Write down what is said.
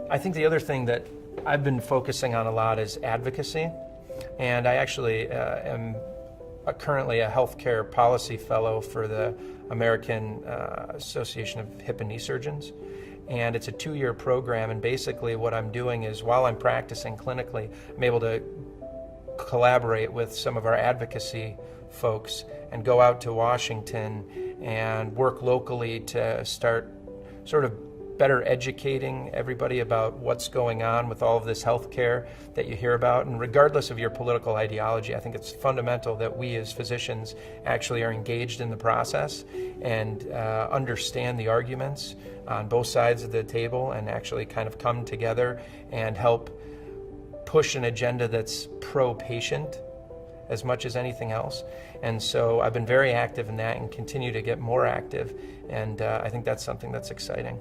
I think the other thing that I've been focusing on a lot is advocacy, and I actually am currently a healthcare policy fellow for the American Association of Hip and Knee Surgeons, and it's a 2-year program, and basically what I'm doing is while I'm practicing clinically, I'm able to collaborate with some of our advocacy folks and go out to Washington and work locally to start sort of better educating everybody about what's going on with all of this health care that you hear about. And regardless of your political ideology, I think it's fundamental that we as physicians actually are engaged in the process and understand the arguments on both sides of the table and actually kind of come together and help push an agenda that's pro-patient as much as anything else. And so I've been very active in that and continue to get more active, and I think that's something that's exciting.